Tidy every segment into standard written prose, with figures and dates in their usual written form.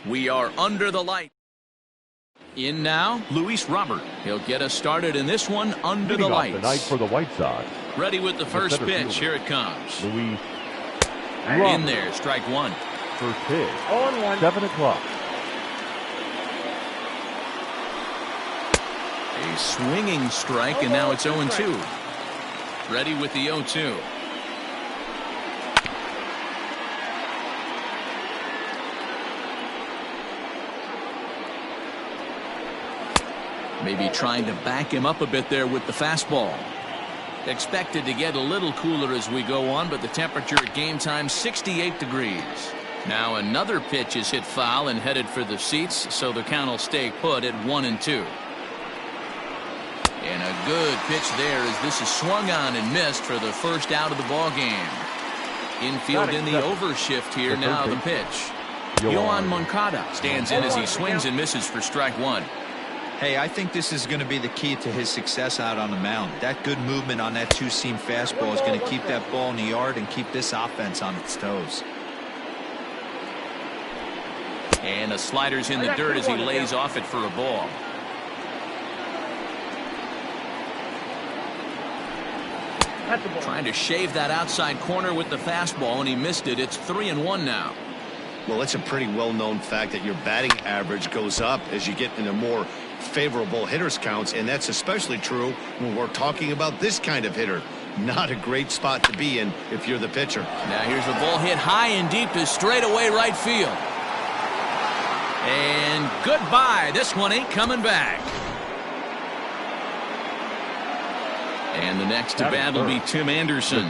We are under the light. In now, Luis Robert. He'll get us started in this one under the lights. The night for the White Sox. Ready with the first pitch. Here it comes. Luis in there, strike one. First pitch. 7 o'clock. A swinging strike, and now it's 0-2. Ready with the 0-2. Maybe trying to back him up a bit there with the fastball. Expected to get a little cooler as we go on, but the temperature at game time 68 degrees. Now another pitch is hit foul and headed for the seats, so the count will stay put at 1-2. And a good pitch there as this is swung on and missed for the first out of the ball game. Infield in the overshift here. Now the pitch. Yohan Moncada stands in as he swings and misses for strike one. Hey, I think this is going to be the key to his success out on the mound. That good movement on that two-seam fastball is going to keep that ball in the yard and keep this offense on its toes. And the slider's in the dirt as he lays off it for a ball. Trying to shave that outside corner with the fastball, and he missed it. It's 3-1 now. Well, it's a pretty well-known fact that your batting average goes up as you get into more favorable hitters counts, and that's especially true when we're talking about this kind of hitter. Not a great spot to be in if you're the pitcher. Now here's the ball hit high and deep to straightaway right field. And goodbye. This one ain't coming back. And the next to bat will be Tim Anderson.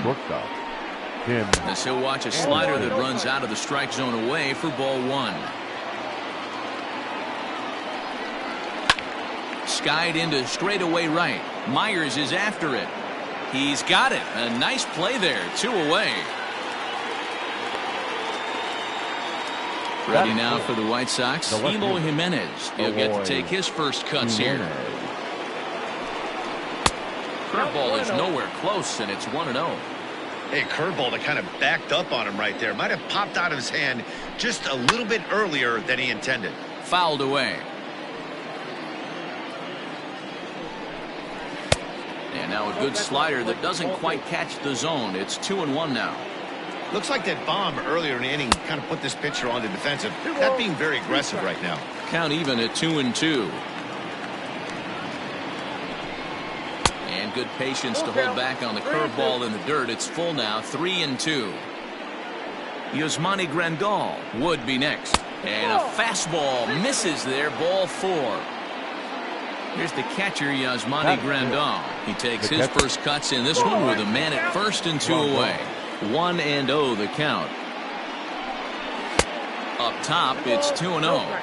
As he'll watch a slider that runs out of the strike zone away for ball one. Skied into straightaway right. Myers is after it. He's got it. A nice play there. 2 away. Ready now for the White Sox. Eloy Jimenez. He'll get to take his first cuts here. Curveball is nowhere close, and it's 1-0. Hey, curveball that kind of backed up on him right there. Might have popped out of his hand just a little bit earlier than he intended. Fouled away. And now a good slider that doesn't quite catch the zone. It's 2-1 now. Looks like that bomb earlier in the inning kind of put this pitcher on the defensive. Not being very aggressive right now. Count even at 2-2. And good patience to hold back on the curveball in the dirt. It's full now. 3-2. Yasmani Grandal would be next. And a fastball misses there. Ball 4. Here's the catcher, Yasmani Grandal. He takes his first cuts in this one with a man at first and 2 away. 1-0 the count. Up top, it's 2-0.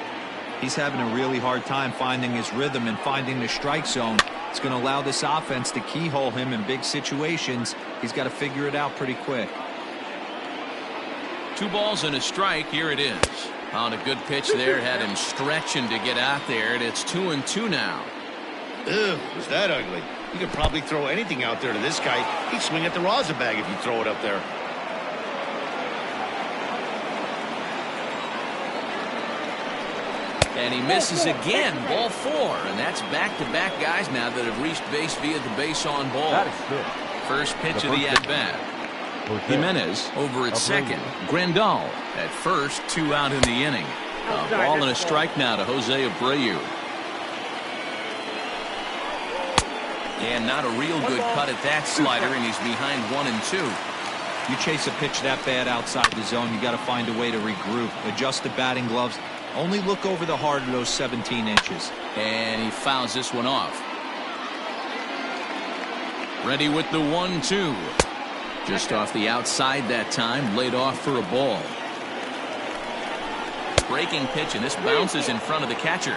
He's having a really hard time finding his rhythm and finding the strike zone. It's going to allow this offense to keyhole him in big situations. He's got to figure it out pretty quick. 2 balls and a strike. Here it is. On a good pitch there, had him stretching to get out there, and it's 2-2 now. Ugh, was that ugly? You could probably throw anything out there to this guy. He'd swing at the rosin bag if you throw it up there. And he misses again. Ball 4. And that's back-to-back guys now that have reached base via the base on ball. First pitch of the at-bat. Jimenez over at second. Grandal at first. 2 out in the inning. A ball and a strike now to Jose Abreu. And not a real good cut at that slider, and he's behind 1-2. You chase a pitch that bad outside the zone, you got to find a way to regroup. Adjust the batting gloves. Only look over the heart of those 17 inches. And he fouls this one off. Ready with the 1-2. Just off the outside that time, laid off for a ball. Breaking pitch, and this bounces in front of the catcher.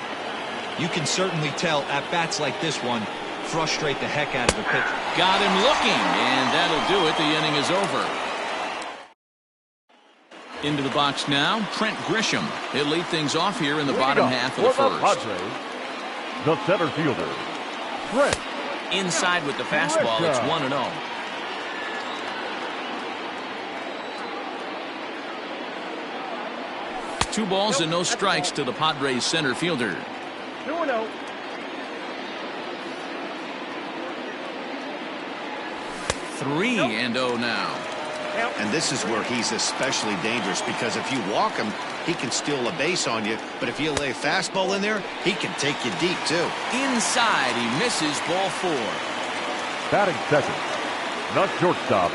You can certainly tell at bats like this one frustrate the heck out of the pitcher. Got him looking, and that'll do it. The inning is over. Into the box now, Trent Grisham. He'll lead things off here in the bottom half of the first. The center fielder, Trent. Inside with the fastball, it's 1-0. 2 balls and no strikes to the Padres center fielder. 2-0. 3-0 now. And this is where he's especially dangerous, because if you walk him, he can steal a base on you. But if you lay a fastball in there, he can take you deep, too. Inside, he misses ball 4. Batting second, the shortstop,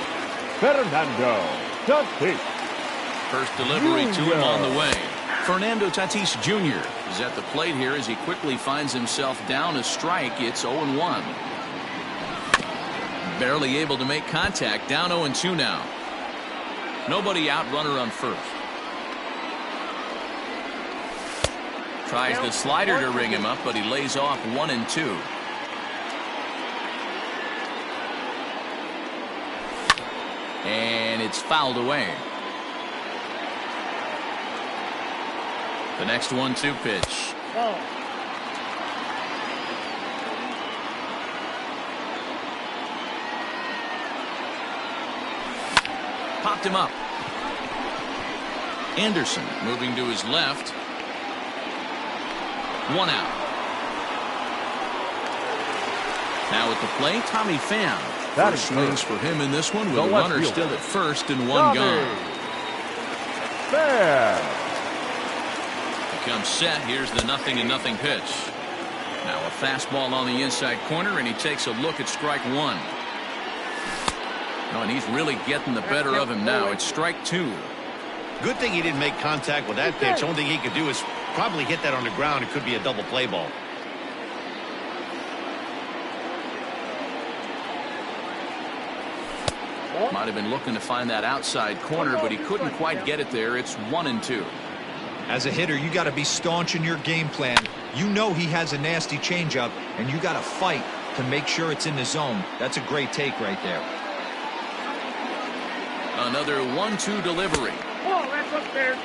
Fernando Tatis. First delivery to him on the way. Fernando Tatis Jr. is at the plate here as he quickly finds himself down a strike. It's 0-1. Barely able to make contact. Down 0-2 now. Nobody out, runner on first. Tries the slider to ring him up, but he lays off 1-2. And it's fouled away. The next 1-2 pitch. Popped him up. Anderson moving to his left. 1 out. Now at the plate, Tommy Pham. First swings for him in this one with a runner still at first and 1 gone. Becomes set. Here's the 0-0 pitch. Now a fastball on the inside corner, and he takes a look at strike 1. Oh, and he's really getting the better of him now. It's strike 2. Good thing he didn't make contact with that pitch. Only thing he could do is probably hit that on the ground. It could be a double play ball. Might have been looking to find that outside corner, but he couldn't quite get it there. It's 1-2. As a hitter, you got to be staunch in your game plan. You know he has a nasty changeup, and you got to fight to make sure it's in the zone. That's a great take right there. Another 1-2 delivery. Oh, that's up there.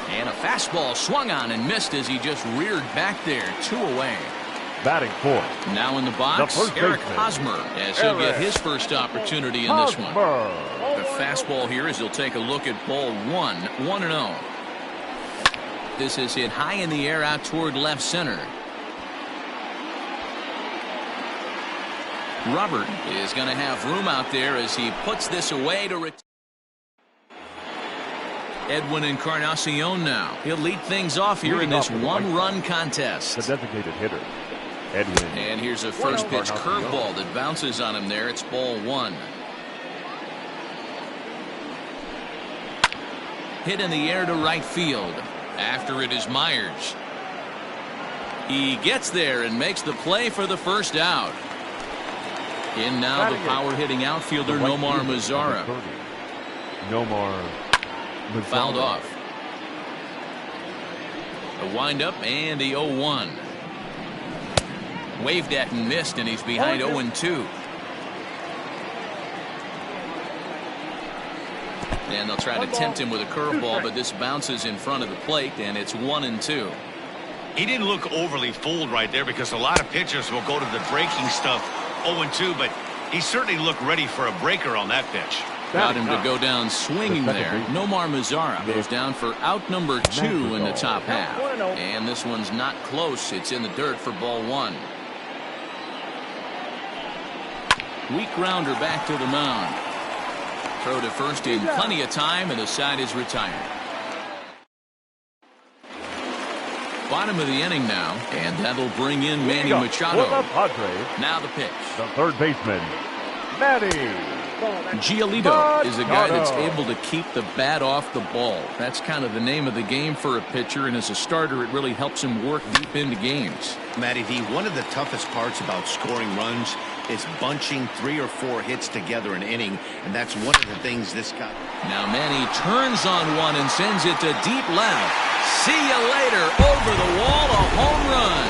And a fastball swung on and missed as he just reared back there. 2 away. Batting fourth. Now in the box, Eric Hosmer, as he'll get his first opportunity in this one. The fastball here as he'll take a look at ball 1. 1-0. This is hit high in the air out toward left center. Robert is going to have room out there as he puts this away to retire. Edwin Encarnacion now. He'll lead things off here in this 1-run contest. The designated hitter, Edwin. And here's a first pitch curveball that bounces on him there. It's ball 1. Hit in the air to right field. After it is Myers. He gets there and makes the play for the first out. In now the power-hitting outfielder Nomar Mazara. Fouled off. A windup and the 0-1. Waved at and missed, and he's behind 0-2. And they'll try to tempt him with a curveball, but this bounces in front of the plate, and it's 1-2. He didn't look overly fooled right there, because a lot of pitchers will go to the breaking stuff 0-2, but he certainly looked ready for a breaker on that pitch. Got him to go down swinging there. Nomar Mazara goes down for out number 2 in the top half. And this one's not close. It's in the dirt for ball 1. Weak grounder back to the mound. Throw to first in plenty of time, and the side is retired. Bottom of the inning now, and that'll bring in Manny Machado. Now the pitch. The third baseman, Manny Giolito is a guy that's able to keep the bat off the ball. That's kind of the name of the game for a pitcher, and as a starter, it really helps him work deep into games. Matty V, one of the toughest parts about scoring runs is bunching 3 or 4 hits together an inning, and that's one of the things this guy. Now Manny turns on one and sends it to deep left. See you later. Over the wall, a home run.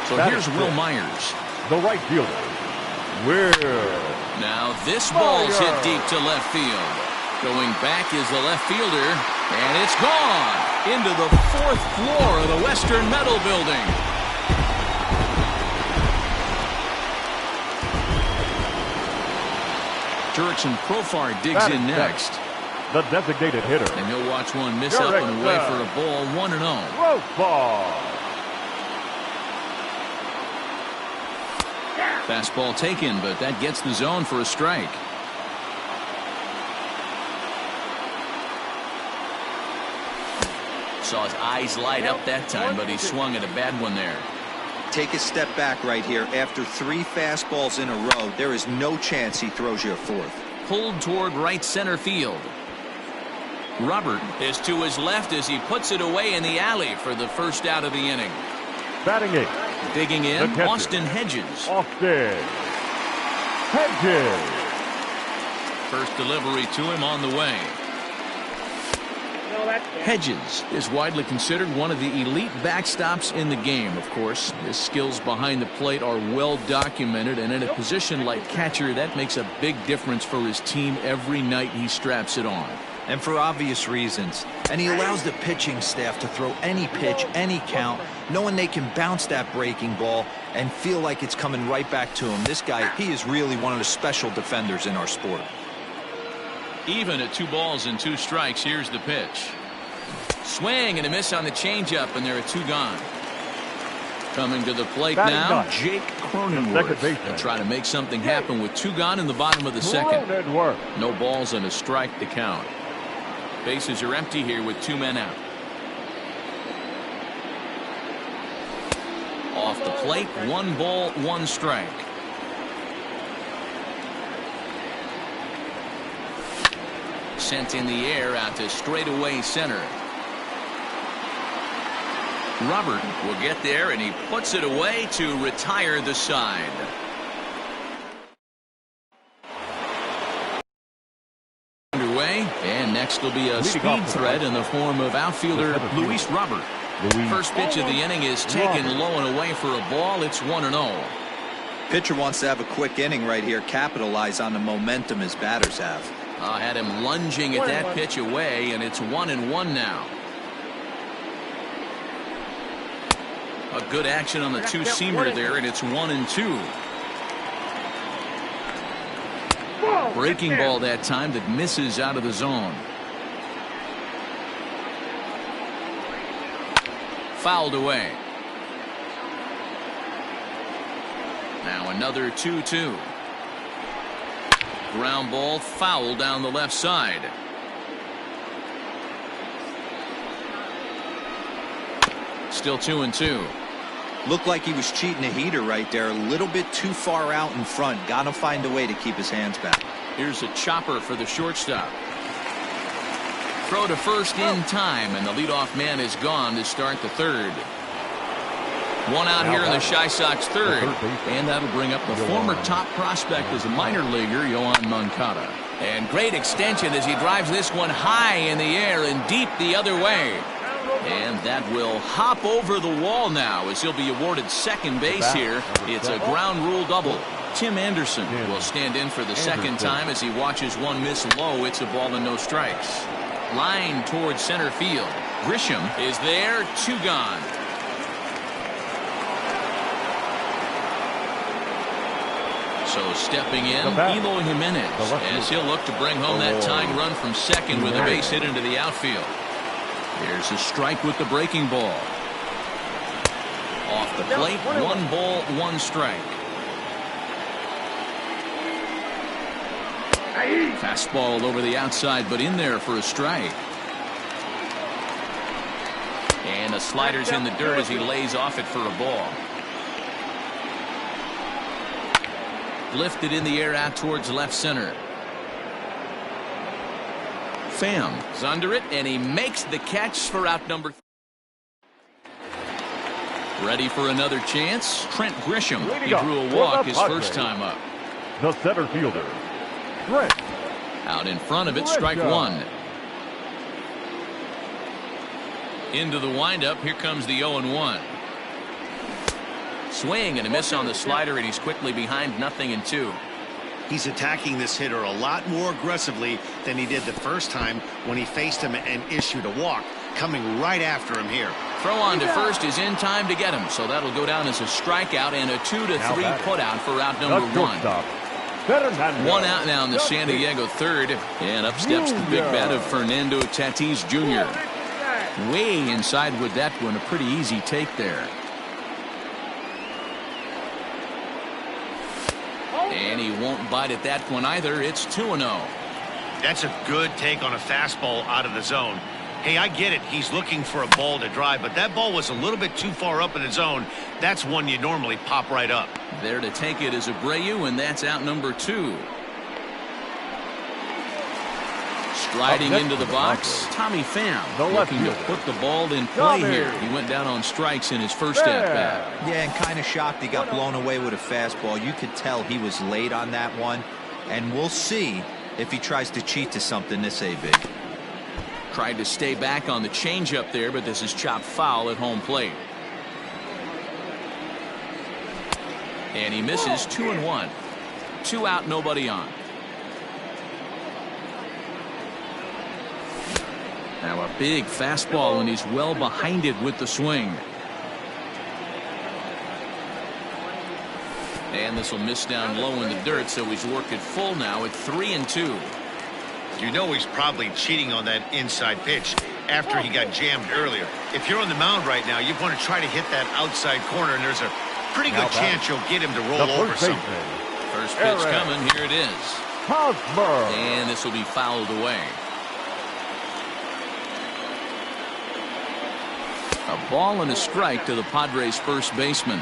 So here's Will Myers. The right fielder, Will. Now this ball's hit deep to left field. Going back is the left fielder, and it's gone into the 4th floor of the Western Metal Building. Jurickson Profar digs in next. The designated hitter. And he'll watch one miss up and away for a ball, 1-0. Rope ball. Fastball taken, but that gets the zone for a strike. Saw his eyes light up that time, but he swung at a bad one there. Take a step back right here. After 3 fastballs in a row, there is no chance he throws you a 4th. Pulled toward right center field. Robert is to his left as he puts it away in the alley for the first out of the inning. Batting 8. Digging in, Austin Hedges. Austin Hedges. First delivery to him on the way. Hedges is widely considered one of the elite backstops in the game, of course. His skills behind the plate are well documented, and in a position like catcher, that makes a big difference for his team every night he straps it on. And for obvious reasons. And he allows the pitching staff to throw any pitch, any count, knowing they can bounce that breaking ball and feel like it's coming right back to him. This guy, he is really one of the special defenders in our sport. Even at 2 balls and 2 strikes, here's the pitch. Swing and a miss on the changeup, and there are 2 gone. Coming to the plate now, Jake Cronenworth. They'll try to make something happen with 2 gone in the bottom of the second. No balls and a strike to count. Bases are empty here with 2 men out. Off the plate, 1 ball, 1 strike. Sent in the air out to straightaway center. Robert will get there, and he puts it away to retire the side. Underway, and next will be a speed threat in the form of outfielder Luis Robert. First pitch of the inning is taken low and away for a ball. It's 1-0. Pitcher wants to have a quick inning right here, capitalize on the momentum his batters have. Had him lunging at that pitch away, and it's 1-1 now. A good action on the 2-seamer there, and it's 1-2. Breaking ball that time that misses out of the zone. Fouled away. Now another 2-2. Ground ball foul down the left side. Still 2-2. Looked like he was cheating a heater right there. A little bit too far out in front. Got to find a way to keep his hands back. Here's a chopper for the shortstop. Throw to first in time, and the leadoff man is gone to start the 3rd. 1 out here in the Chi Sox 3rd, and that'll bring up the former top prospect as a minor leaguer, Yohan Moncada. And great extension as he drives this one high in the air and deep the other way. And that will hop over the wall now as he'll be awarded second base here. It's a ground rule double. Tim Anderson will stand in for the second time as he watches one miss low. It's a ball and no strikes. Line towards center field. Grisham is there, 2 gone. So stepping in, Eloy Jimenez, as he'll look to bring home that tying run from second with a base hit into the outfield. There's a strike with the breaking ball. Off the plate, 1 ball, 1 strike. Fastball over the outside, but in there for a strike. And the slider's in the dirt as he lays off it for a ball. Lifted in the air out towards left center. Pham is under it, and he makes the catch for out number 3. Ready for another chance. Trent Grisham. He drew a walk his first time up. The center fielder, Trent. Out in front of it, strike 1. Into the windup. Here comes the 0-1. Swing and a miss on the slider, and he's quickly behind 0-2. He's attacking this hitter a lot more aggressively than he did the first time when he faced him and issued a walk. Coming right after him here. Throw on to first is in time to get him, so that'll go down as a strikeout and a 2-3 putout for out number 1. Fernando. One out now in the San Diego third. And up steps the big bat of Fernando Tatis Jr. Way inside with that one. A pretty easy take there. And he won't bite at that one either. It's 2-0. That's a good take on a fastball out of the zone. Hey, I get it. He's looking for a ball to drive, but that ball was a little bit too far up in the zone. That's one you normally pop right up. There to take it is Abreu, and that's out number 2. Striding into the box, Tommy Pham looking to put the ball in play here. He went down on strikes in his first at-bat. Yeah, and kind of shocked he got blown away with a fastball. You could tell he was late on that one, and we'll see if he tries to cheat to something this big. Tried to stay back on the changeup there, but this is chopped foul at home plate. And he misses 2-1. 2 out, nobody on. Now a big fastball, and he's well behind it with the swing. And this will miss down low in the dirt, so he's worked it full now at 3-2. You know he's probably cheating on that inside pitch after he got jammed earlier. If you're on the mound right now, you want to try to hit that outside corner, and there's a pretty good chance you'll get him to roll over something. First pitch coming. Here it is. Hosmer. And this will be fouled away. A ball and a strike to the Padres' first baseman.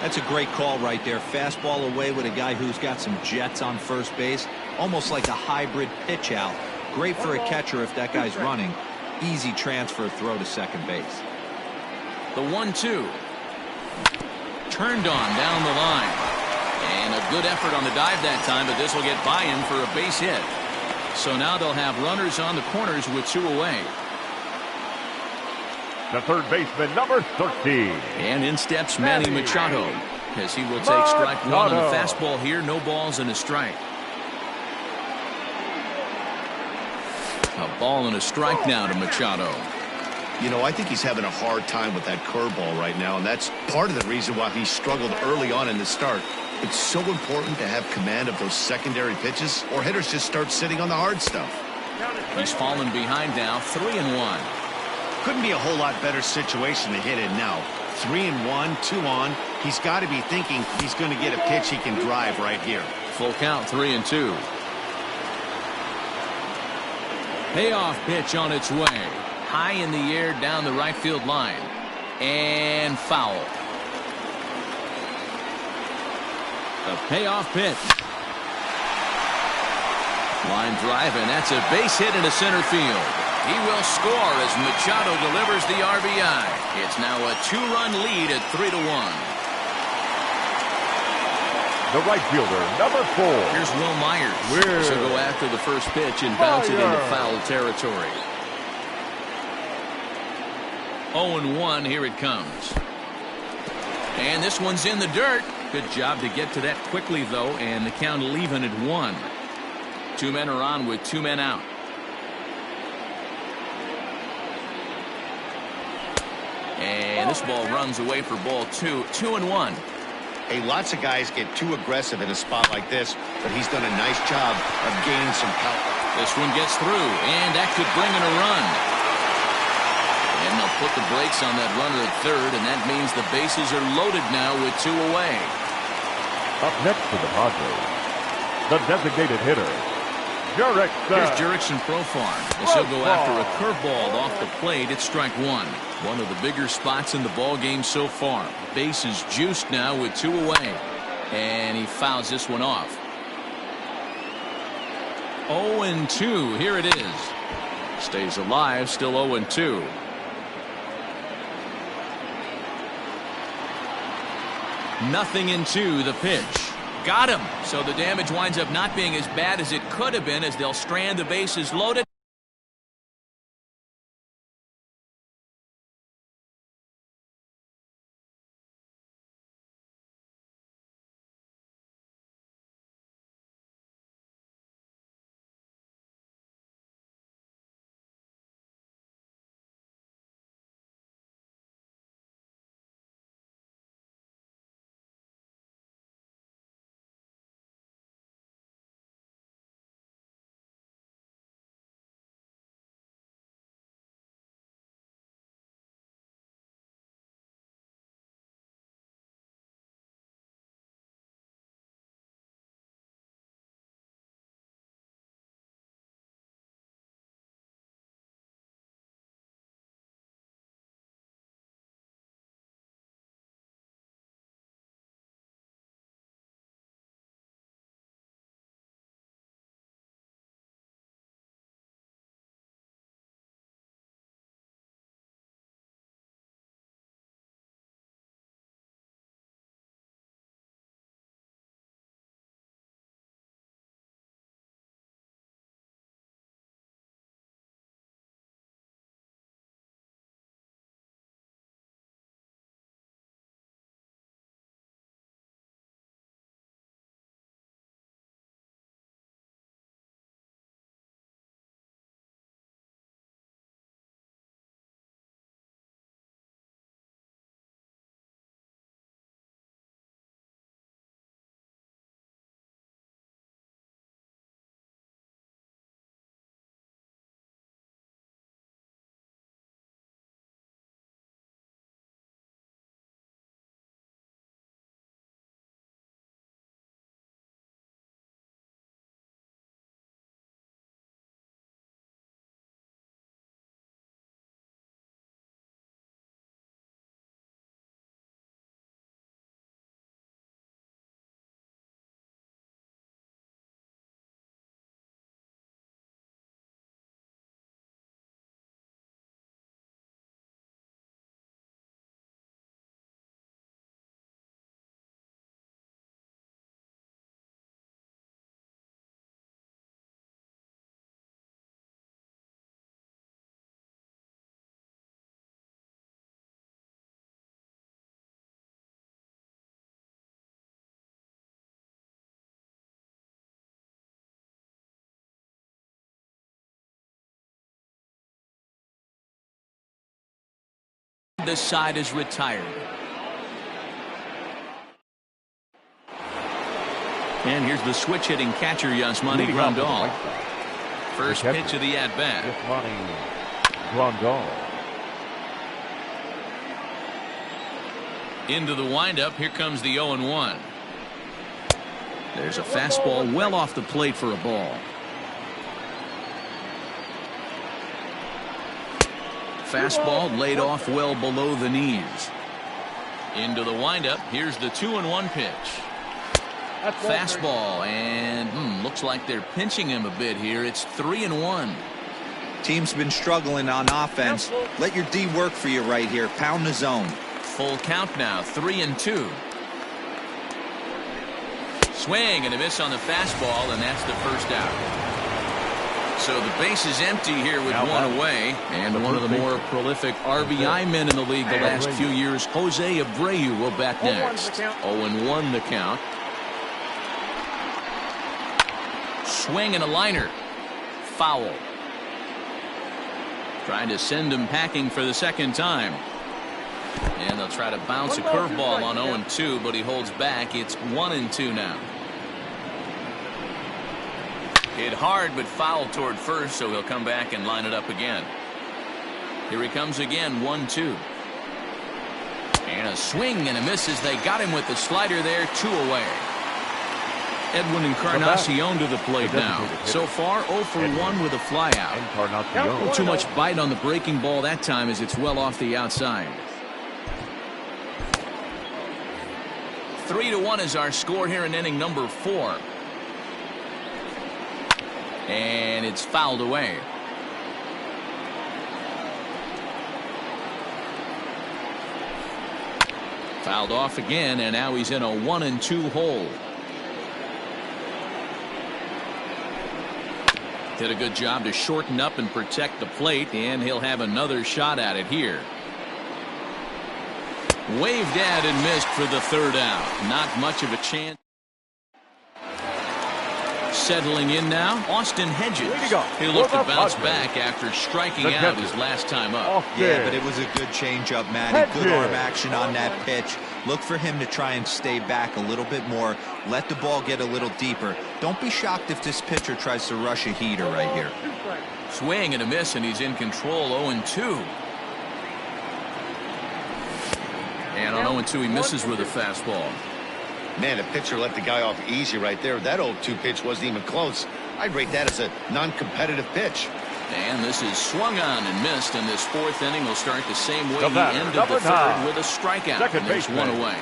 That's a great call right there. Fastball away with a guy who's got some jets on first base. Almost like a hybrid pitch out. Great for a catcher if that guy's running. Easy transfer throw to second base. The 1-2. Turned on down the line. And a good effort on the dive that time, but this will get by him for a base hit. So now they'll have runners on the corners with 2 away. The third baseman, number 13. And in steps Manny Machado, as he will take strike 1 on the fastball here. No balls and a strike. A ball and a strike now to Machado. You know, I think he's having a hard time with that curveball right now, and that's part of the reason why he struggled early on in the start. It's so important to have command of those secondary pitches, or hitters just start sitting on the hard stuff. He's fallen behind now, 3-1. Couldn't be a whole lot better situation to hit in now. 3-1, 2 on. He's got to be thinking he's going to get a pitch he can drive right here. Full count, 3-2. Payoff pitch on its way. High in the air down the right field line. And foul. The payoff pitch. Line drive, and that's a base hit into center field. He will score as Machado delivers the RBI. It's now a 2-run lead at 3-1. The right fielder, number 4. Here's Will Myers. So go after the first pitch and bounce it into foul territory. 0-1, here it comes. And this one's in the dirt. Good job to get to that quickly, though, and the count leaving at 1. 2 men are on with 2 men out. And this ball runs away for ball 2. 2-1. Hey, lots of guys get too aggressive in a spot like this, but he's done a nice job of gaining some power. This one gets through, and that could bring in a run. And they'll put the brakes on that runner at third, and that means the bases are loaded now with 2 away. Up next to the Padres, the designated hitter, Here's Jurickson Profar as he'll go after a curveball off the plate at strike 1. One of the bigger spots in the ball game so far. Base is juiced now with 2 away, and he fouls this one off. 0-2. Here it is. Stays alive, still 0-2. Nothing in 2. The pitch. Got him. So the damage winds up not being as bad as it could have been, as they'll strand the bases loaded. This side is retired. And here's the switch hitting catcher, Yasmani Grandal. First pitch of the at-bat. Yasmani Grandal. Into the windup. Here comes the 0-1. There's a fastball well off the plate for a ball. Fastball laid off well below the knees. Into the windup. Here's the 2-1 pitch. Fastball, and looks like they're pinching him a bit here. It's 3-1. Team's been struggling on offense. Let your D work for you right here. Pound the zone. Full count now, 3-2. Swing and a miss on the fastball, and that's the first out. So the base is empty here with one away, and one of the more prolific RBI men in the league the last few years, Jose Abreu, will bat next. 0-1 the count. Swing and a liner. Foul. Trying to send him packing for the second time. And they'll try to bounce a curveball on 0-2, but he holds back. It's 1-2 now. Hit hard, but foul toward first, so he'll come back and line it up again. Here he comes again, 1-2. And a swing and a miss as they got him with the slider there, 2 away. Edwin Encarnacion to the plate now. So far, 0 for 1 with a flyout. Not too much bite on the breaking ball that time as it's well off the outside. 3-1 is our score here in inning number 4. And it's fouled away. Fouled off again, and now he's in a 1-2 hole. Did a good job to shorten up and protect the plate, and he'll have another shot at it here. Waved at and missed for the third out. Not much of a chance. Settling in now, Austin Hedges. He'll look to bounce back after striking out his last time up. Yeah, but it was a good changeup, Matty. Good arm action on that pitch. Look for him to try and stay back a little bit more. Let the ball get a little deeper. Don't be shocked if this pitcher tries to rush a heater right here. Swing and a miss, and he's in control. 0-2. And on 0-2, he misses with a fastball. Man, the pitcher let the guy off easy right there. That 0-2 pitch wasn't even close. I'd rate that as a non-competitive pitch. And this is swung on and missed, and this fourth inning will start the same way he ended the third with a strikeout. And there's one away.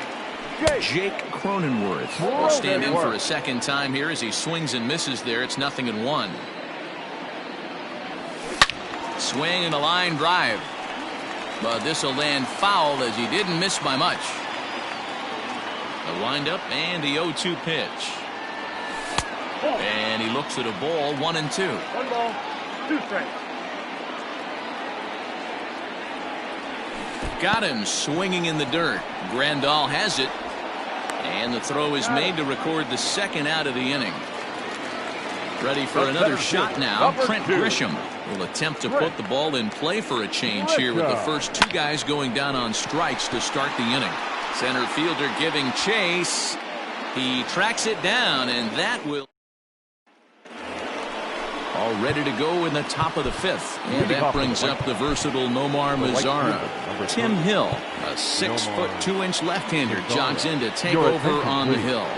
Jake Cronenworth will stand in for a second time here as he swings and misses there. It's 0-1. Swing and a line drive. But this will land foul as he didn't miss by much. The windup and the 0-2 pitch. And he looks at a ball, 1-2. 1 ball, 2 strikes. Got him swinging in the dirt. Grandal has it. And the throw is made to record the second out of the inning. Ready for another shot now. Trent Grisham will attempt to put the ball in play for a change here with the first 2 guys going down on strikes to start the inning. Center fielder giving chase. He tracks it down, and that will. All ready to go in the top of the 5th. And that brings up the versatile Nomar Mazara. Tim Hill, a 6'2" left-hander, jogs in to take over on the hill.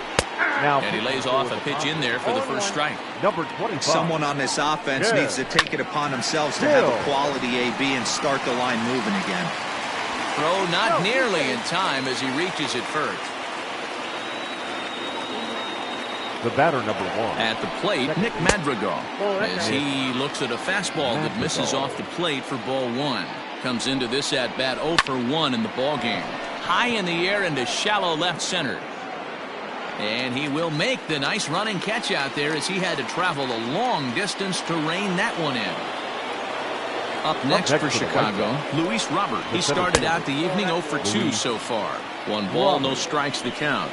And he lays off a pitch in there for the first strike. Number 25. Someone on this offense needs to take it upon themselves to have a quality AB and start the line moving again. Throw not nearly in time as he reaches it first. The batter, number 1. At the plate, Nick Madrigal, as he looks at a fastball that misses off the plate for ball 1. Comes into this at bat 0 for 1 in the ball game. High in the air into shallow left center. And he will make the nice running catch out there as he had to travel a long distance to rein that one in. Up next for Chicago, Luis Robert. He started out the evening 0 for 2 so far. 1 ball, no strikes to count.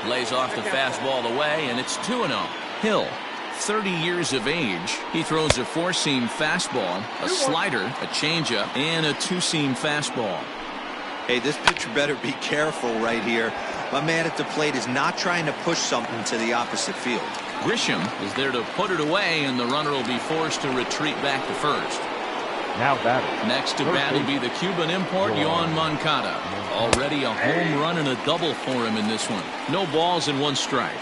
Lays off the fastball away, and it's 2-0. Hill 30 years of age. He throws a 4-seam fastball, a slider, a changeup, and a 2-seam fastball. Hey, this pitcher better be careful right here. My man at the plate is not trying to push something to the opposite field. Grisham is there to put it away, and the runner will be forced to retreat back to first. Now batting. Next to bat will be the Cuban import, Yoan Moncada. Already a home run and a double for him in this one. No balls and 1 strike.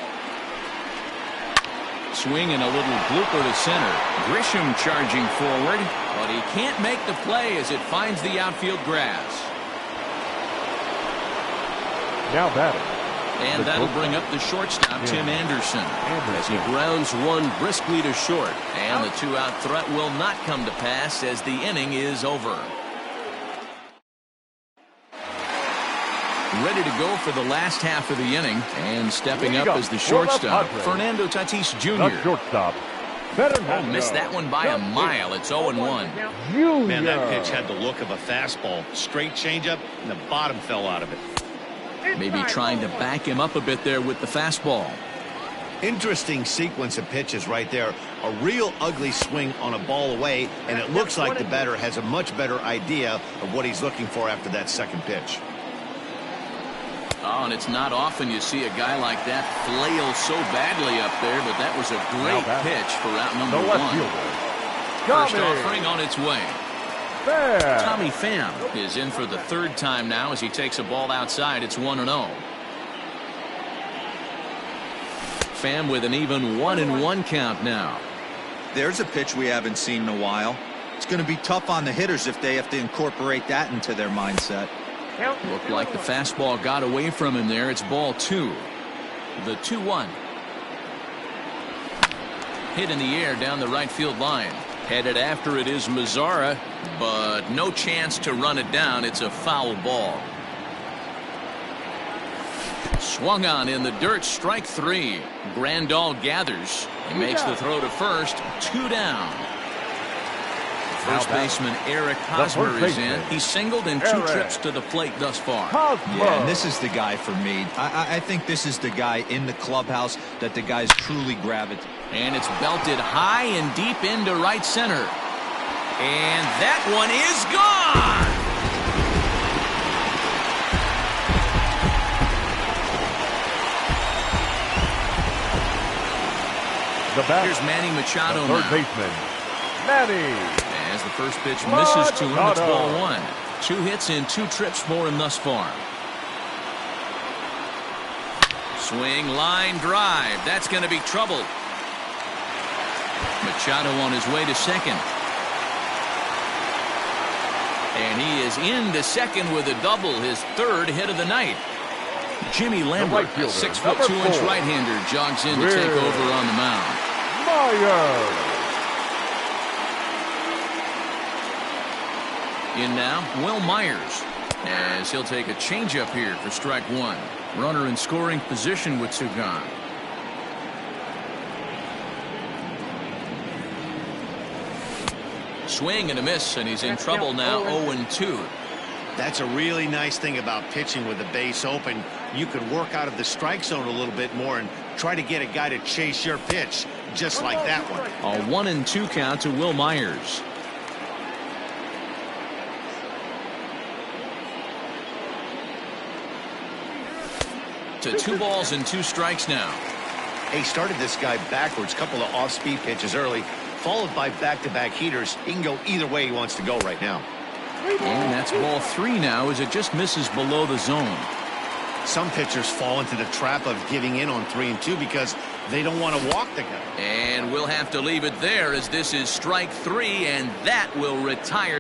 Swing and a little blooper to center. Grisham charging forward, but he can't make the play as it finds the outfield grass. Now batting. And that'll bring up the shortstop, Tim Anderson, as he grounds one briskly to short. And the 2-out threat will not come to pass as the inning is over. Ready to go for the last half of the inning, and stepping up as the shortstop, Fernando Tatis Jr. The shortstop. Missed that one by a mile. It's 0-1. Man, that pitch had the look of a fastball. Straight changeup, and the bottom fell out of it. Maybe trying to back him up a bit there with the fastball. Interesting sequence of pitches right there. A real ugly swing on a ball away, and it looks like the batter has a much better idea of what he's looking for after that second pitch. Oh, and it's not often you see a guy like that flail so badly up there, but that was a great pitch for out number 1. First offering on its way. Tommy Pham is in for the 3rd time now as he takes a ball outside. It's 1-0. Pham with an even 1-1 count now. There's a pitch we haven't seen in a while. It's going to be tough on the hitters if they have to incorporate that into their mindset. Looked like the fastball got away from him there. It's ball 2. The 2-1. Hit in the air down the right field line. Headed after it is Mazzara, but no chance to run it down. It's a foul ball. Swung on in the dirt, strike 3. Grandal gathers. He makes the throw to first. 2 down. First baseman Eric Hosmer is in. He singled in 2 trips to the plate thus far. Yeah, and this is the guy for me. I think this is the guy in the clubhouse that the guys truly gravitate. And it's belted high and deep into right center. And that one is gone! Here's Manny Machado now. Third baseman, Manny. As the first pitch misses to him, it's ball 1. 2 hits in 2 trips for him thus far. Swing, line drive. That's going to be trouble. Machado on his way to second. And he is into second with a double, his 3rd hit of the night. Jimmy Lambert, a 6'2" right-hander, jogs in to take over on the mound. In now, Will Myers, as he'll take a changeup here for strike 1. Runner in scoring position with 2 gone. Swing and a miss, and he's in trouble now. 0-2. That's a really nice thing about pitching with the base open. You can work out of the strike zone a little bit more and try to get a guy to chase your pitch, just like that one. A 1-2 count to Will Myers. To 2 balls and 2 strikes now. He started this guy backwards, couple of off-speed pitches early, followed by back-to-back heaters. He can go either way he wants to go right now. And that's ball 3 now as it just misses below the zone. Some pitchers fall into the trap of giving in on 3 and 2 because they don't want to walk the guy. And we'll have to leave it there as this is strike 3, and that will retire.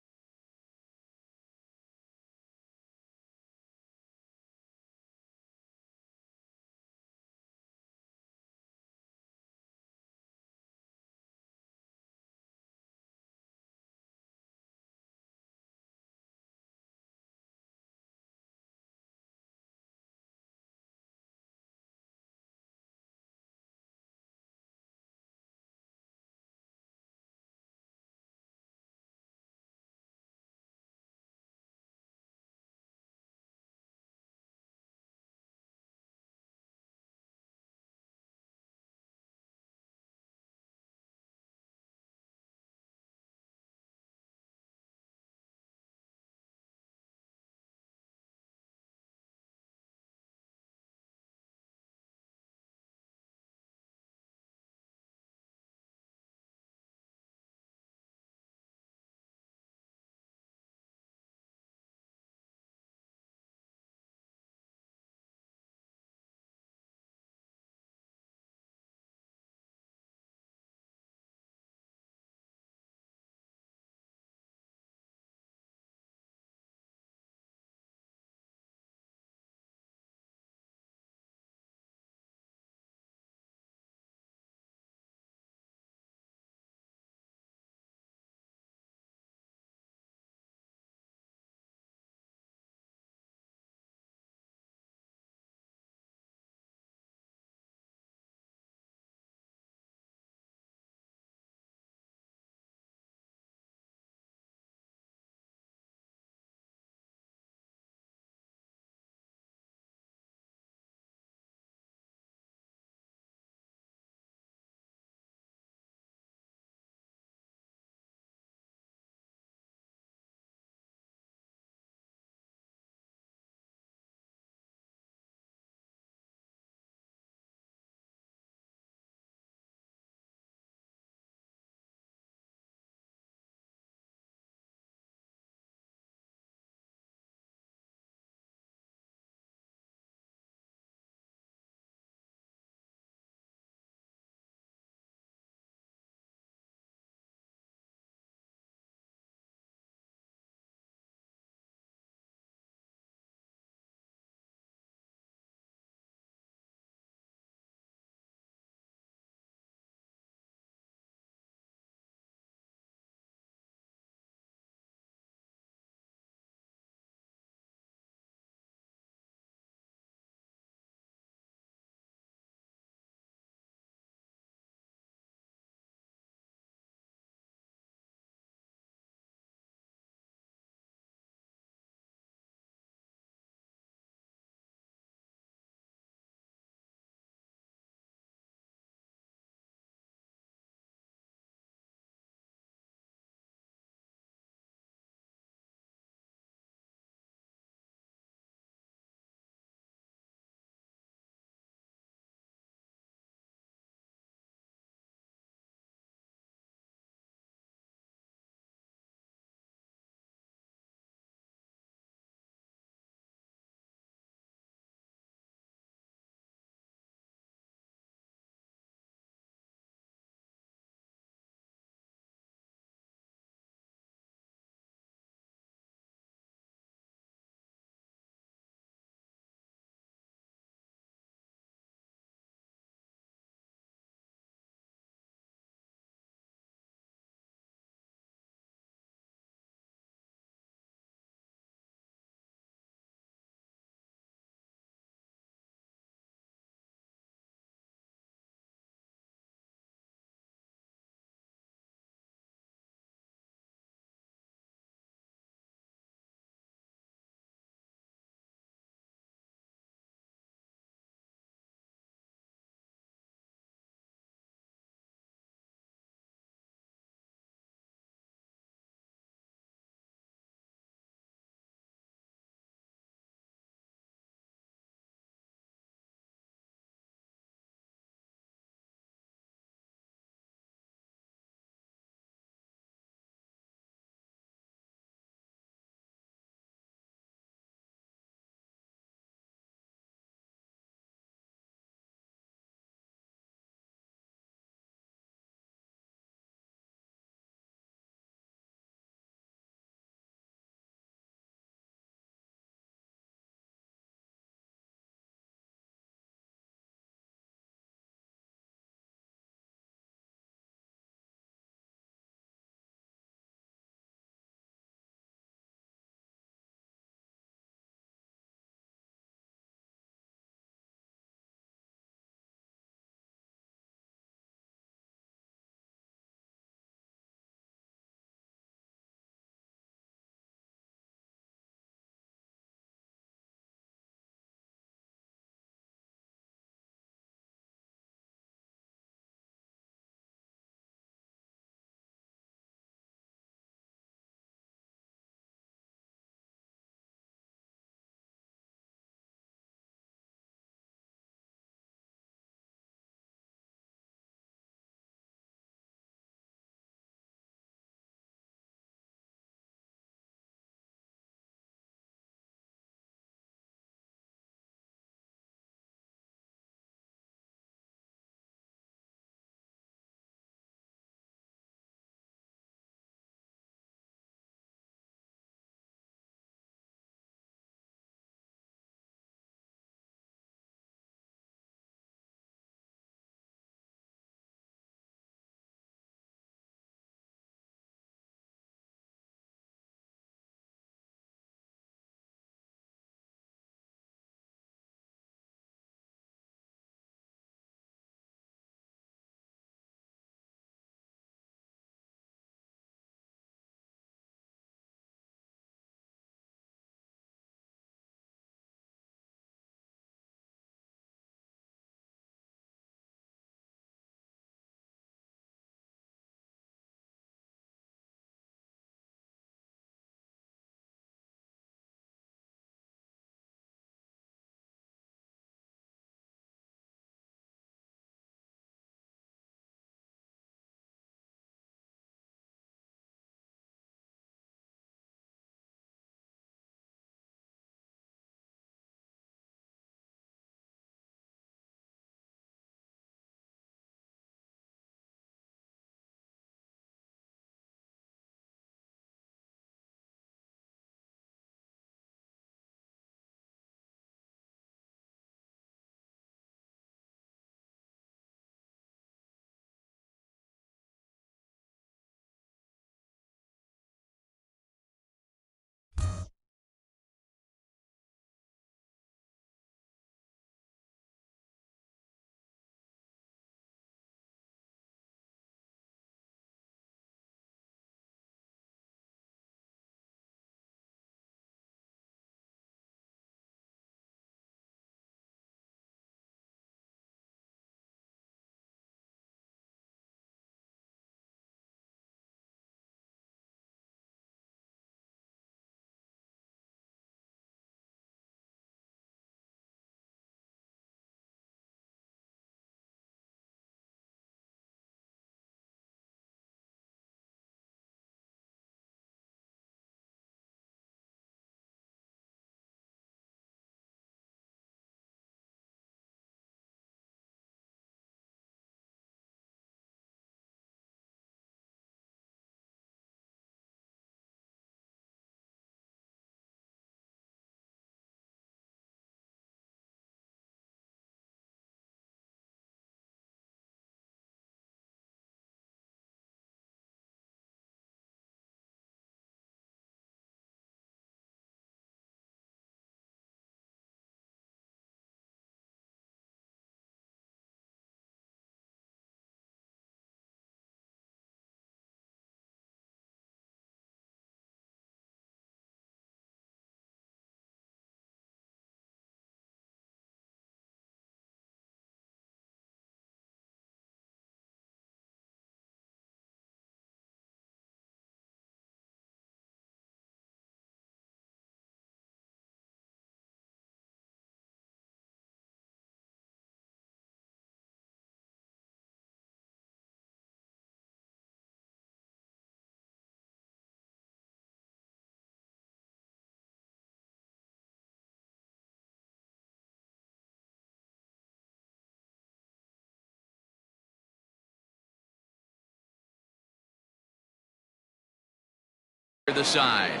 the side.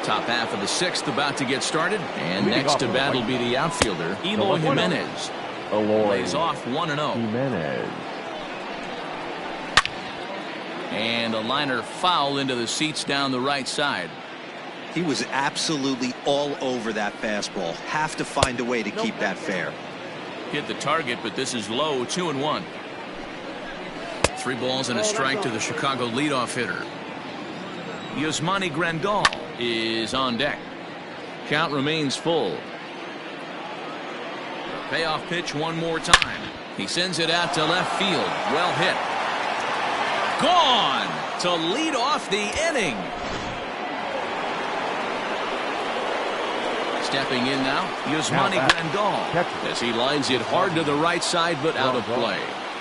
Top half of the sixth about to get started. And next to bat will be the outfielder, Eloy Jimenez. Lays off 1-0. Jimenez. And a liner foul into the seats down the right side. He was absolutely all over that fastball. Have to find a way to keep that fair. Hit the target, but this is low, 2-1. 3 balls and a strike to the Chicago leadoff hitter. Yasmani Grandal is on deck. Count remains full. Payoff pitch one more time. He sends it out to left field. Well hit. Gone to lead off the inning. Stepping in now, Yasmani Grandal as he lines it hard to the right side, but out of play.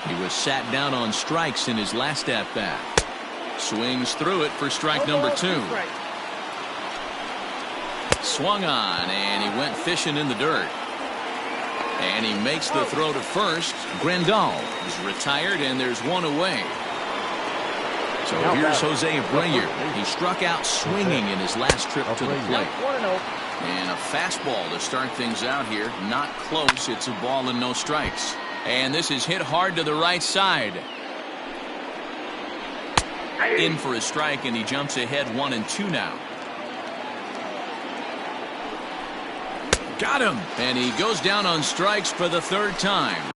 He was sat down on strikes in his last at-bat. Swings through it for strike number 2. Swung on, and he went fishing in the dirt. And he makes the throw to first. Grandal is retired, and there's one away. So here's Jose Abreu. He struck out swinging in his last trip to the plate. And a fastball to start things out here. Not close. It's a ball and no strikes. And this is hit hard to the right side. In for a strike, and he jumps ahead 1-2 now. Got him. And he goes down on strikes for the 3rd time.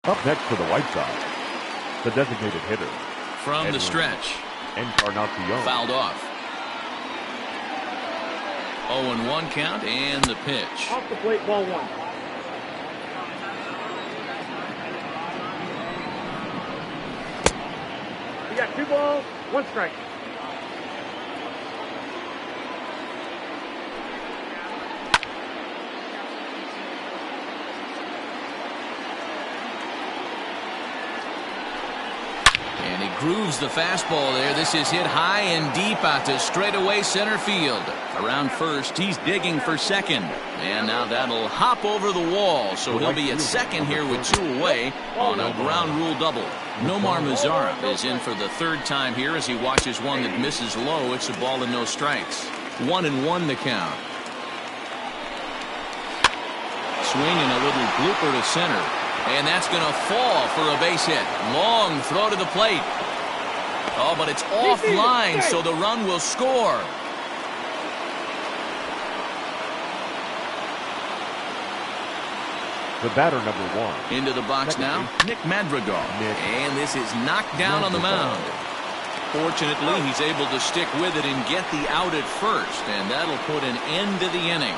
Up next for the White Sox, the designated hitter. From Edwin the stretch. Encarnacion. Fouled off. 0-1 count and the pitch. Off the plate, ball one. You got 2 balls, 1 strike. And he grooves the fastball there. This is hit high and deep out to straightaway center field. Around first, he's digging for second. And now that'll hop over the wall. So he'll be at second here with 2 away on a ground rule double. Nomar Mazara is in for the 3rd time here as he watches one that misses low. It's a ball and no strikes. 1-1 the count. Swinging a little blooper to center. And that's going to fall for a base hit. Long throw to the plate. Oh, but it's offline, so the run will score. The batter, number 1. Into the box now, Nick Madrigal. And this is knocked down on the mound. Fortunately, he's able to stick with it and get the out at first, and that'll put an end to the inning.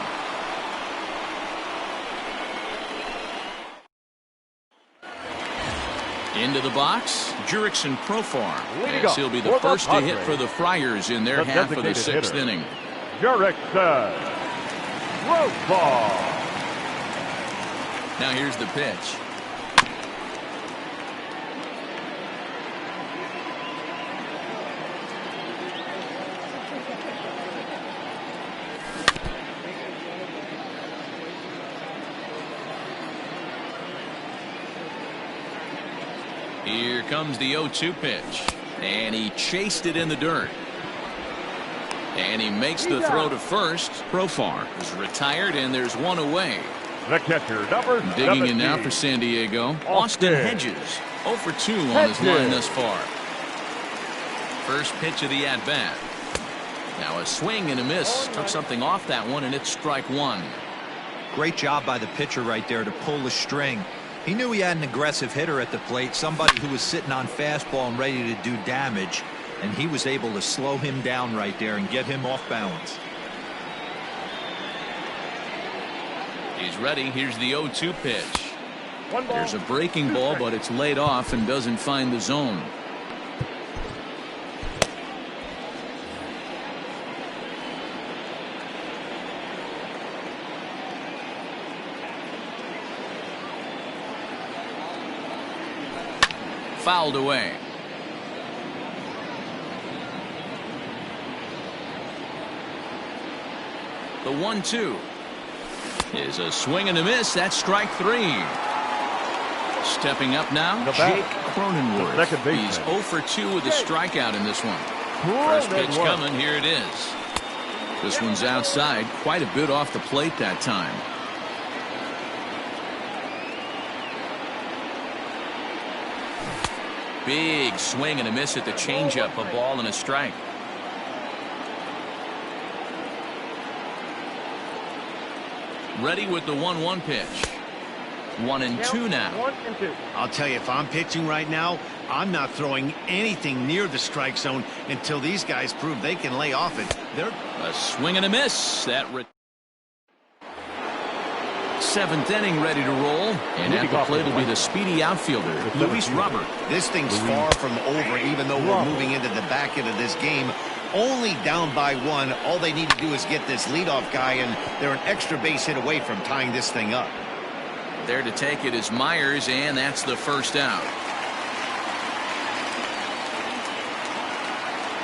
Into the box, Jurickson Profar, as he'll be the first to hit for the Friars in their half of the 6th inning. Jurickson Profar. Now here's the pitch. Here comes the 0-2 pitch. And he chased it in the dirt. And he makes the throw to first. Profar is retired, and there's 1 away. The catcher, number 17. Digging in now for San Diego, Austin Hedges. 0 for 2 on his line thus far. First pitch of the at-bat. Now a swing and a miss. Took something off that one, and it's strike 1. Great job by the pitcher right there to pull the string. He knew he had an aggressive hitter at the plate, somebody who was sitting on fastball and ready to do damage, and he was able to slow him down right there and get him off balance. He's ready. Here's the 0-2 pitch. There's a breaking ball, but it's laid off and doesn't find the zone. Fouled away. The 1-2 is a swing and a miss. That's strike 3. Stepping up now, Jake Cronenworth. He's 0 for 2 with a strikeout in this one. First pitch coming. Here it is. This one's outside, quite a bit off the plate that time. Big swing and a miss at the changeup. A ball and a strike. Ready with the 1-1 pitch. 1-2 now. 1-2. I'll tell you, if I'm pitching right now, I'm not throwing anything near the strike zone until these guys prove they can lay off it. They're a swing and a miss. That 7th inning ready to roll. And at the plate will be the speedy outfielder, Luis Robert. This thing's far from over, even though we're moving into the back end of this game. Only down by 1. All they need to do is get this leadoff guy, and they're an extra base hit away from tying this thing up. There to take it is Myers, and that's the first out.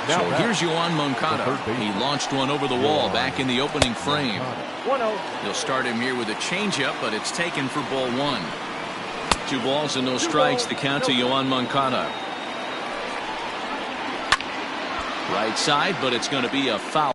So here's Yoan Moncada. He launched one over the wall back in the opening frame. 1-0. He'll start him here with a changeup, but it's taken for ball 1. 2 balls and no strikes. The count to Yoan Moncada. Right side, but it's going to be a foul.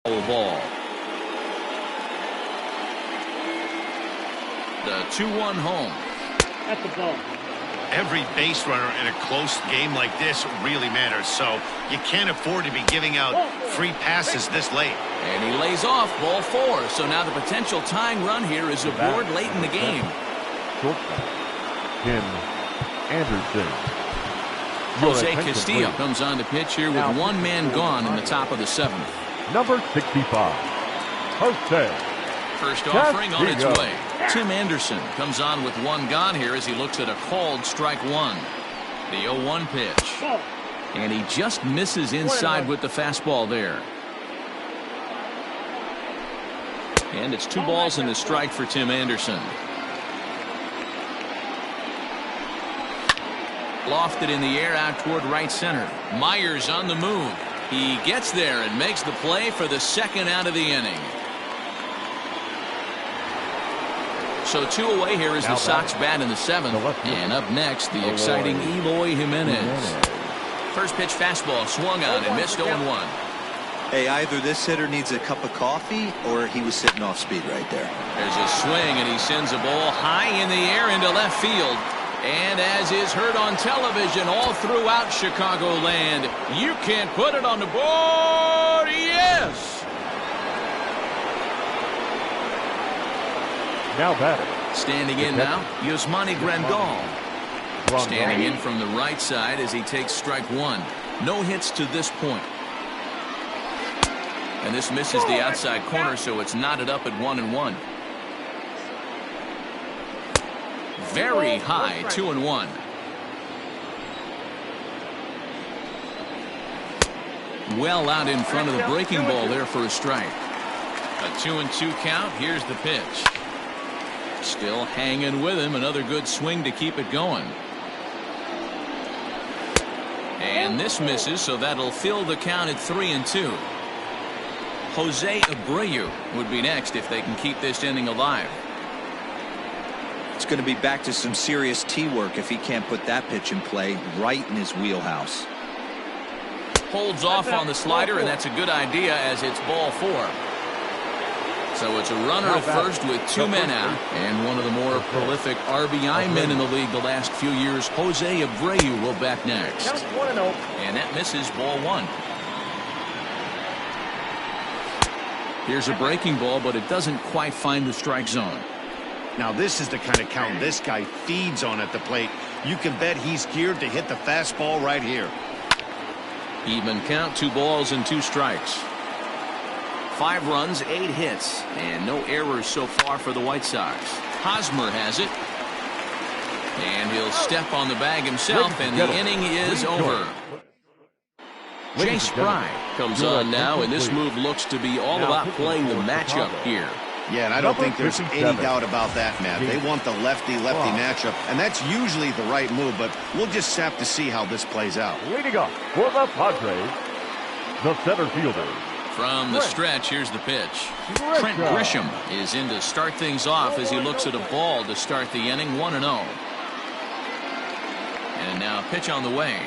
ball. The 2-1 home. At the ball. Every base runner in a close game like this really matters, so you can't afford to be giving out free passes this late. And he lays off ball 4. So now the potential tying run here is aboard late in the game. Shortstop, Tim Anderson. Jose Castillo comes on to pitch here with one man gone in the top of the 7th. Number 65, Jose. First offering on its Castillo. way. Tim Anderson comes on with one gone here as he looks at a called strike 1. The 0-1 pitch. And he just misses inside with the fastball there. And it's 2 balls and a strike for Tim Anderson. Lofted in the air out toward right center. Myers on the move. He gets there and makes the play for the 2nd out of the inning. So 2 away here as the Sox bat in the 7th. And up next, the exciting Eloy Jimenez. First pitch fastball swung on and missed 0-1. Hey, either this hitter needs a cup of coffee or he was sitting off speed right there. There's a swing and he sends a ball high in the air into left field. And as is heard on television all throughout Chicagoland, you can't put it on the board. Yes! Now batting. Standing in now, Yasmani Grandal. Standing in from the right side as he takes strike 1. No hits to this point. And this misses the outside corner, so it's knotted up at 1-1. Very high, 2-1. Well out in front of the breaking ball there for a strike. A 2-2 count. Here's the pitch. Still hanging with him. Another good swing to keep it going. And this misses, so that'll fill the count at 3-2. Jose Abreu would be next if they can keep this inning alive. It's going to be back to some serious tee work if he can't put that pitch in play right in his wheelhouse. Holds off on the slider, and that's a good idea as it's ball 4. So it's a runner at first with 2 men out, and one of the more prolific RBI men in the league the last few years, Jose Abreu, will bat next. And that misses ball 1. Here's a breaking ball, but it doesn't quite find the strike zone. Now this is the kind of count this guy feeds on at the plate. You can bet he's geared to hit the fastball right here. Even count, 2 balls and 2 strikes. 5 runs, 8 hits, and no errors so far for the White Sox. Hosmer has it. And he'll step on the bag himself, and the inning is over. Jay Spry comes on now, and this move looks to be all about playing the matchup here. Yeah, and I don't think there's any doubt about that, Matt. They want the lefty-lefty matchup, and that's usually the right move, but we'll just have to see how this plays out. Leading up for the Padres, the center fielder. From the stretch, here's the pitch. Trent Grisham is in to start things off as he looks at a ball to start the inning, 1-0. And now a pitch on the way.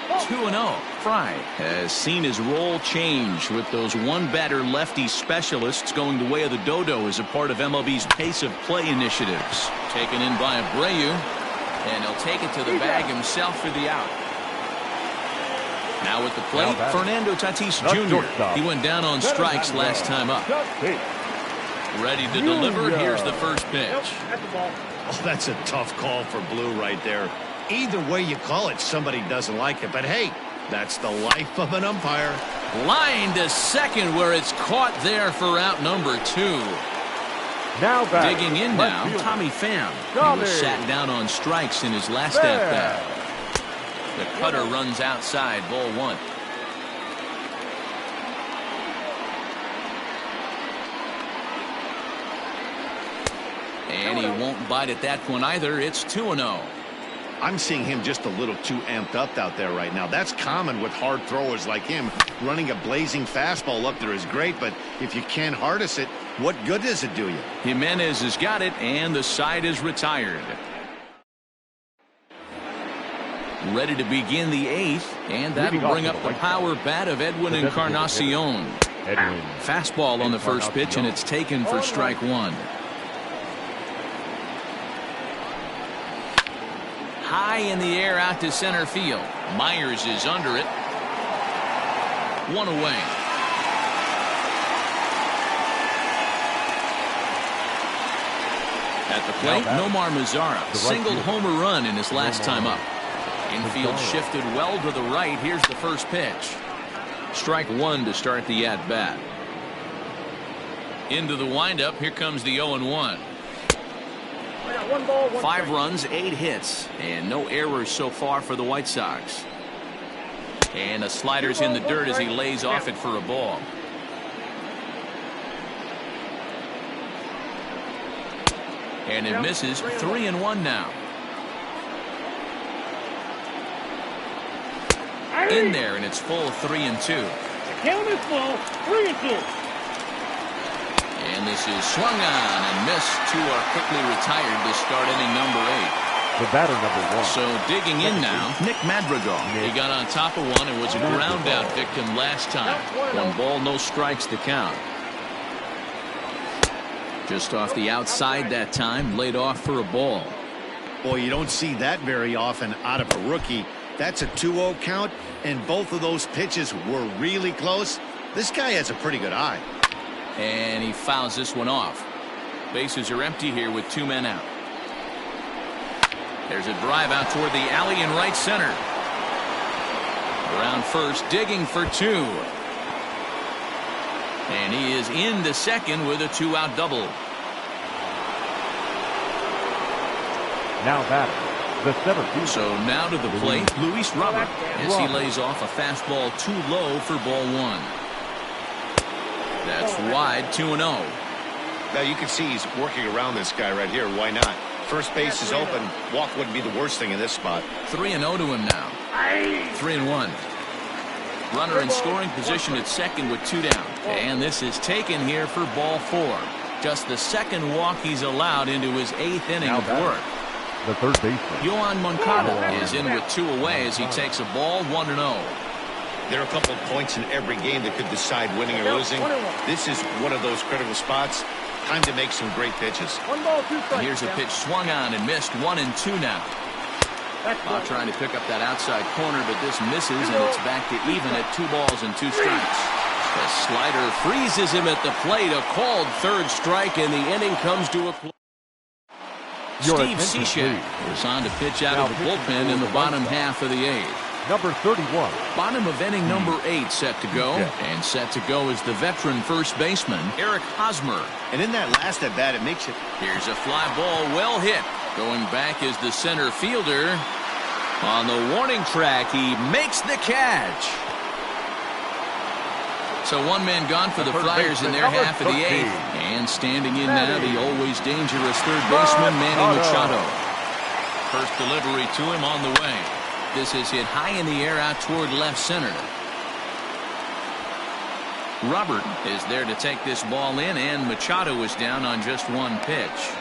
2-0. Fry has seen his role change with those one-batter lefty specialists going the way of the dodo as a part of MLB's pace of play initiatives. Taken in by Abreu, and he'll take it to the bag himself for the out. Now with the plate, Fernando Tatis Jr. He went down on strikes last time up. Ready to deliver. Here's the first pitch. Oh, that's a tough call for Blue right there. Either way you call it, somebody doesn't like it. But hey, that's the life of an umpire. Line to second where it's caught there for out number 2. Now back. Digging in now, Tommy Pham. He was sat down on strikes in his last at-bat. The cutter runs outside, ball 1. And he won't bite at that one either. It's 2-0. I'm seeing him just a little too amped up out there right now. That's common with hard throwers like him. Running a blazing fastball up there is great, but if you can't harness it, what good does it do you? Jimenez has got it, and the side is retired. Ready to begin the 8th, and that'll bring up the power bat of Edwin Encarnacion. Edwin. Fastball on the first pitch, and it's taken for strike one. High in the air out to center field. Myers is under it. One away. At the plate, Nomar Mazara singled homer run in his last time up. Infield shifted well to the right. Here's the first pitch. Strike one to start the at-bat. Into the windup. Here comes the 0-1. 5 runs, 8 hits, and no errors so far for the White Sox. And a slider's in the dirt as he lays off it for a ball. And it misses. 3-1 now. In there, and it's full 3-2. Count is full. 3-2. And this is swung on and missed. 2 are quickly retired to start inning number 8. The batter, number 1. So digging in now, Nick Madrigal. He got on top of one and was a ground out victim last time. 1 ball, no strikes to count. Just off the outside that time, laid off for a ball. Boy, you don't see that very often out of a rookie. That's a 2-0 count, and both of those pitches were really close. This guy has a pretty good eye. And he fouls this one off. Bases are empty here with 2 men out. There's a drive out toward the alley in right center. Around first, digging for 2. And he is into second with a 2-out double. Now batter, the center fielder. So now to the plate, Luis Robert, as he lays off a fastball too low for ball 1. That's wide, 2-0. Now you can see he's working around this guy right here. Why not? First base is open. Walk wouldn't be the worst thing in this spot. 3-0 to him now. 3-1. Runner in scoring position at second with 2 down. And this is taken here for ball 4. Just the second walk he's allowed into his 8th inning of work. The third baseman, Yohan Moncada, is in with 2 away as he takes a ball 1-0. There are a couple of points in every game that could decide winning or losing. This is one of those critical spots. Time to make some great pitches. 1 ball, 2 strikes. Here's a pitch swung on and missed. 1-2 now. Trying to pick up that outside corner, but this misses, and it's back to even at 2 balls and 2 strikes. The slider freezes him at the plate. A called third strike, and the inning comes to a close. Steve Cishek is on to pitch out of the bullpen in the bottom half of the 8th. number 31. Bottom of inning number 8 set to go. And set to go is the veteran first baseman, Eric Hosmer. And in that last at bat, it makes it. Here's a fly ball, well hit. Going back is the center fielder. On the warning track, he makes the catch. So 1 man gone for the Flyers in their half of the 8th. And standing in now, the always dangerous third baseman, Manny Machado. First delivery to him on the way. This is hit high in the air out toward left center. Robert is there to take this ball in, and Machado is down on just 1 pitch.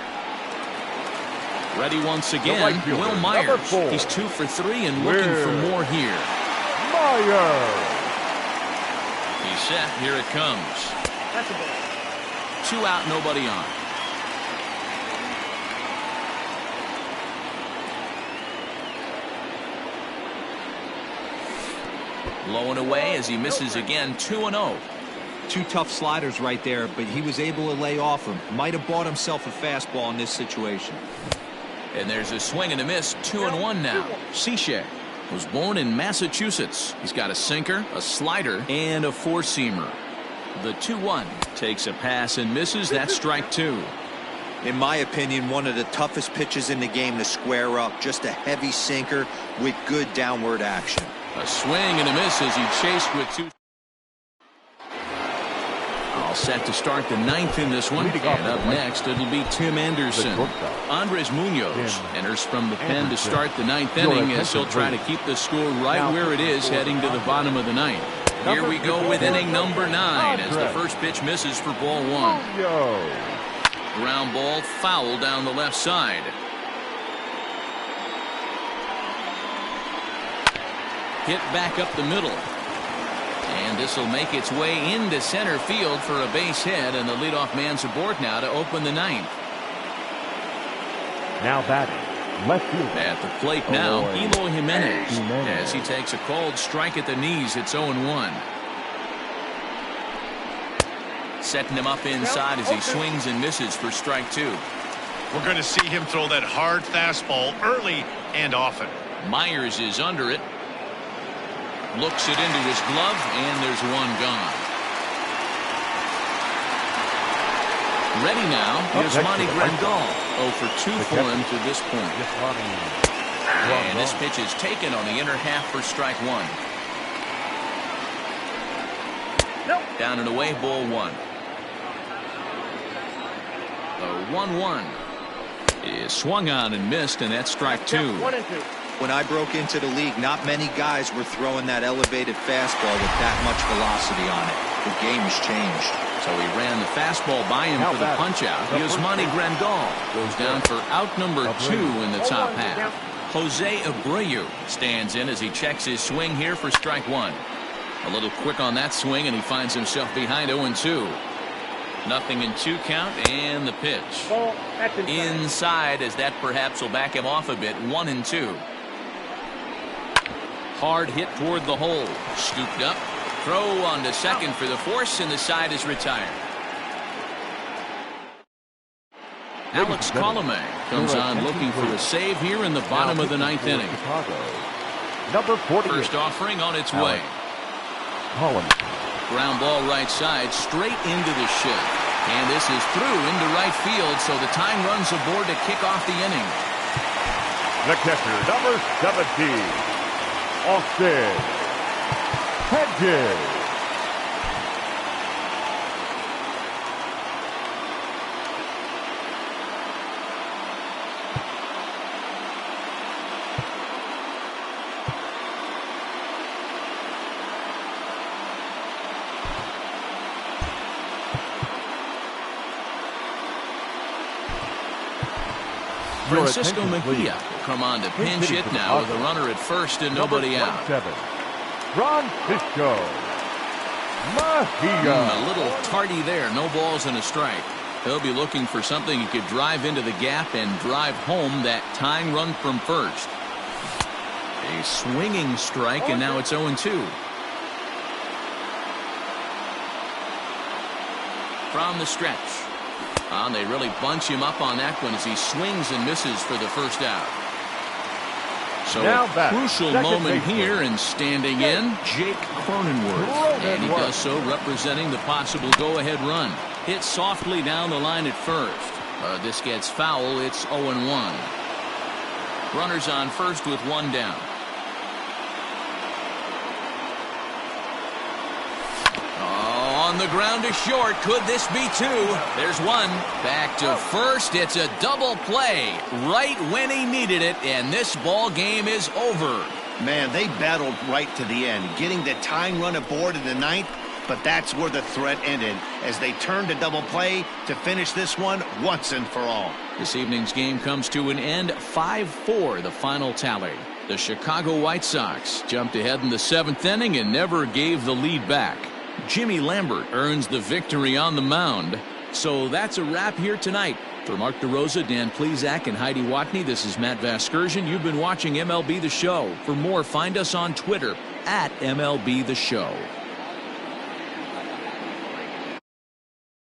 Ready once again, Will Myers. He's 2 for 3 and looking for more here. Myers. He's set. Here it comes. 2 out, nobody on. Low and away as he misses again. 2-0. 2 tough sliders right there, but he was able to lay off them. Might have bought himself a fastball in this situation. And there's a swing and a miss. 2-1 now. Cishek was born in Massachusetts. He's got a sinker, a slider, and a 4-seamer. The 2-1 takes a pass and misses. That's strike 2. In my opinion, one of the toughest pitches in the game to square up. Just a heavy sinker with good downward action. A swing and a miss as he chased with 2. All set to start the 9th in this one. And up next, it'll be Tim Anderson. Andres Munoz enters from the pen to start the 9th inning as he'll try to keep the score right where it is heading to the bottom of the 9th. Here we go with inning number 9 as the first pitch misses for ball 1. Ground ball foul down the left side. Hit back up the middle. And this will make its way into center field for a base hit, and the leadoff man's aboard now to open the ninth. Now batting, left field. At the plate now, Eloy Jimenez. As he takes a cold strike at the knees, it's 0-1. Setting him up inside as he swings and misses for strike two. We're going to see him throw that hard fastball early and often. Myers is under it. Looks it into his glove, and there's one gone. Ready now is Monty Grandal. 0 for 2 for him to this point. And this pitch is taken on the inner half for strike one. Down and away, ball one. The 1-1 is swung on and missed, and that's strike two. 1 and 2. When I broke into the league, not many guys were throwing that elevated fastball with that much velocity on it. The game has changed. So he ran the fastball by him for the punch-out. Yasmani Grandal goes down for out number 2 in the top half. Jose Abreu stands in as he checks his swing here for strike one. A little quick on that swing, and he finds himself behind 0-2. Nothing in 2 count, and the pitch. Inside, as that perhaps will back him off a bit. 1-2. Hard hit toward the hole. Scooped up. Throw on to second for the force, and the side is retired. Alex Colomé comes on looking for a save here in the bottom of the ninth inning. Number 48. First offering on its way. Ground ball right side, straight into the shift. And this is through into right field, so the tying run's aboard to kick off the inning. The catcher, number 17, Austin Hedges. Francisco Mejia will come on to pinch hit now with a runner at first and nobody out. Francisco Mejia. A little tardy there. No balls and a strike. He'll be looking for something he could drive into the gap and drive home that tying run from first. A swinging strike, and now it's 0-2. From the stretch. They really bunch him up on that one as he swings and misses for the first out. So a crucial moment here, and standing in, Jake Cronenworth. And he does so representing the possible go-ahead run. Hit softly down the line at first. This gets foul. It's 0-1. Runners on first with one down. On the ground to short. Could this be two? There's one. Back to first. It's a double play right when he needed it, and this ball game is over. Man, they battled right to the end, getting the tying run aboard in the ninth, but that's where the threat ended as they turned to double play to finish this one once and for all. This evening's game comes to an end. 5-4 the final tally. The Chicago White Sox jumped ahead in the 7th inning and never gave the lead back. Jimmy Lambert earns the victory on the mound. So that's a wrap here tonight. For Mark DeRosa, Dan Plesac, and Heidi Watney, this is Matt Vasgersian. You've been watching MLB The Show. For more, find us on Twitter @MLB The Show.